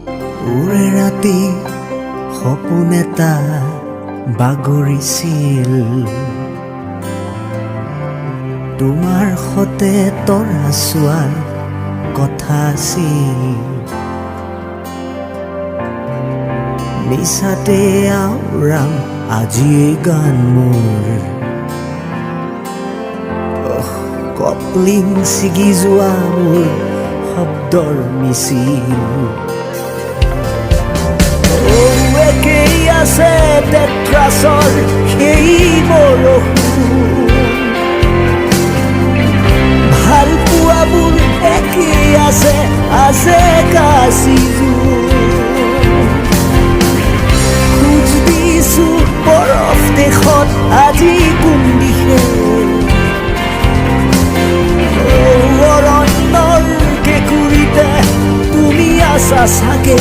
ওৰে ৰাতি সপোন এটা বাগৰিছিল তোমাৰ সতে তৰা চোৱাৰ কথা আছিল মিছাতে আওৰাম আজি এই গান মোৰ কপলিং ছিগি যোৱা মোৰ শব্দৰ মিছিল একেই আছে তেত্ৰাছৰ সেই বৰষুণ ভাল পোৱাবোৰ একেই আছে আছে কাচিযোৰ খোজ দিছো বৰফ দেশত আজি কোন দিশে অৰণ্যৰ কেঁকুৰিতে তুমি আছা চাগে